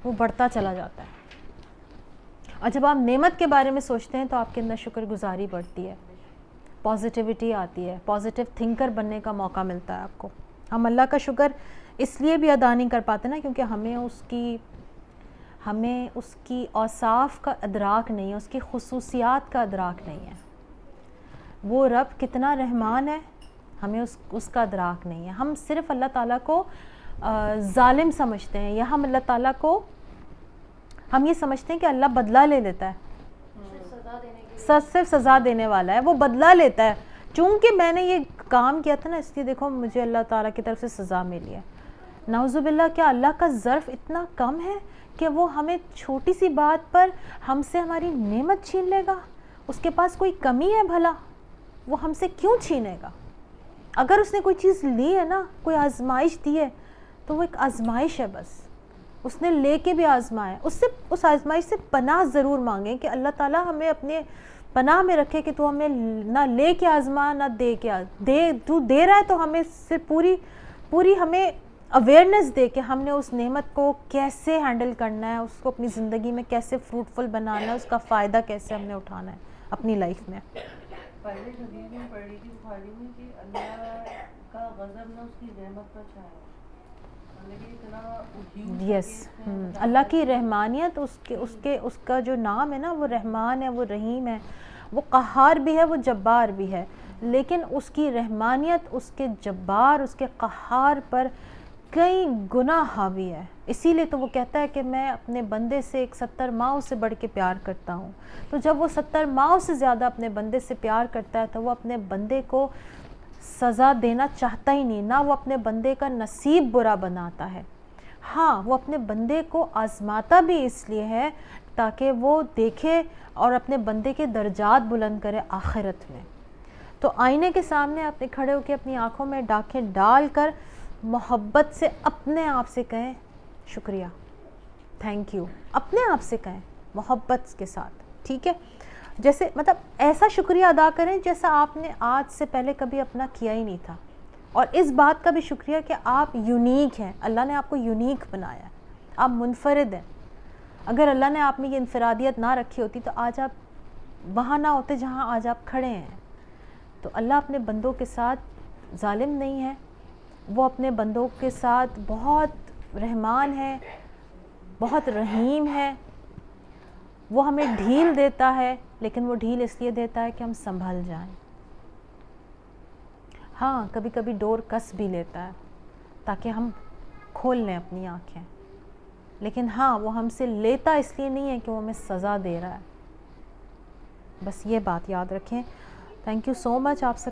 وہ بڑھتا چلا جاتا ہے. اور جب آپ نعمت کے بارے میں سوچتے ہیں تو آپ کے اندر شکر گزاری بڑھتی ہے, پازیٹیوٹی آتی ہے, پازیٹیو تھنکر بننے کا موقع ملتا ہے آپ کو. ہم اللہ کا شکر اس لیے بھی ادا نہیں کر پاتے نا کیونکہ ہمیں اس کی اوصاف کا ادراک نہیں ہے, اس کی خصوصیات کا ادراک نہیں ہے. وہ رب کتنا رحمان ہے ہمیں اس کا ادراک نہیں ہے. ہم صرف اللہ تعالیٰ کو ظالم سمجھتے ہیں, یا ہم اللہ تعالیٰ کو ہم یہ سمجھتے ہیں کہ اللہ بدلہ لے لیتا ہے, صرف سزا دینے والا ہے, وہ بدلہ لیتا ہے. چونکہ میں نے یہ کام کیا تھا نا اس لیے دیکھو مجھے اللہ تعالیٰ کی طرف سے سزا ملی ہے. نعوذ باللہ, کیا اللہ کا ظرف اتنا کم ہے کہ وہ ہمیں چھوٹی سی بات پر ہم سے ہماری نعمت چھین لے گا؟ اس کے پاس کوئی کمی ہے بھلا؟ وہ ہم سے کیوں چھینے گا؟ اگر اس نے کوئی چیز لی ہے نا, کوئی آزمائش دی ہے, تو وہ ایک آزمائش ہے بس. اس نے لے کے بھی آزمایا, اس آزمائش سے پناہ ضرور مانگیں کہ اللہ تعالیٰ ہمیں اپنے پناہ میں رکھے کہ تو ہمیں نہ لے کے آزما نہ تو دے رہا ہے تو ہمیں صرف پوری ہمیں اویئرنیس دے کہ ہم نے اس نعمت کو کیسے ہینڈل کرنا ہے, اس کو اپنی زندگی میں کیسے فروٹفل بنانا ہے, اس کا فائدہ کیسے ہم نے اٹھانا ہے اپنی لائف میں. پہلے حدیث میں پڑھ رہی تھی بخاری میں کہ اللہ کا غضب نہ اس کی رحمت پر چھایا. یس, اللہ کی رحمانیت, اس کا جو نام ہے نا وہ رحمان ہے, وہ رحیم ہے, وہ قہار بھی ہے, وہ جبار بھی ہے. لیکن اس کی رحمانیت اس کے جبار, اس کے قہار پر کئی گنا حاوی ہے. اسی لیے تو وہ کہتا ہے کہ میں اپنے بندے سے 70 ماؤں سے بڑھ کے پیار کرتا ہوں. تو جب وہ 70 ماؤں سے زیادہ اپنے بندے سے پیار کرتا ہے تو وہ اپنے بندے کو سزا دینا چاہتا ہی نہیں, نہ وہ اپنے بندے کا نصیب برا بناتا ہے. ہاں, وہ اپنے بندے کو آزماتا بھی اس لیے ہے تاکہ وہ دیکھے اور اپنے بندے کے درجات بلند کرے آخرت میں. تو آئینے کے سامنے اپنے کھڑے ہو کے اپنی آنکھوں میں ڈاکیں ڈال کر محبت سے اپنے آپ سے کہیں شکریہ, تھینک یو, اپنے آپ سے کہیں محبت کے ساتھ. ٹھیک ہے, جیسے مطلب ایسا شکریہ ادا کریں جیسا آپ نے آج سے پہلے کبھی اپنا کیا ہی نہیں تھا. اور اس بات کا بھی شکریہ کہ آپ یونیک ہیں, اللہ نے آپ کو یونیک بنایا ہے, آپ منفرد ہیں. اگر اللہ نے آپ میں یہ انفرادیت نہ رکھی ہوتی تو آج آپ وہاں نہ ہوتے جہاں آج آپ کھڑے ہیں. تو اللہ اپنے بندوں کے ساتھ ظالم نہیں ہے, وہ اپنے بندوں کے ساتھ بہت رحمان ہے, بہت رحیم ہے. وہ ہمیں ڈھیل دیتا ہے, لیکن وہ ڈھیل اس لیے دیتا ہے کہ ہم سنبھل جائیں. ہاں, کبھی کبھی ڈور کس بھی لیتا ہے تاکہ ہم کھول لیں اپنی آنکھیں, لیکن ہاں وہ ہم سے لیتا اس لیے نہیں ہے کہ وہ ہمیں سزا دے رہا ہے. بس یہ بات یاد رکھیں. تھینک یو سو مچ. آپ سے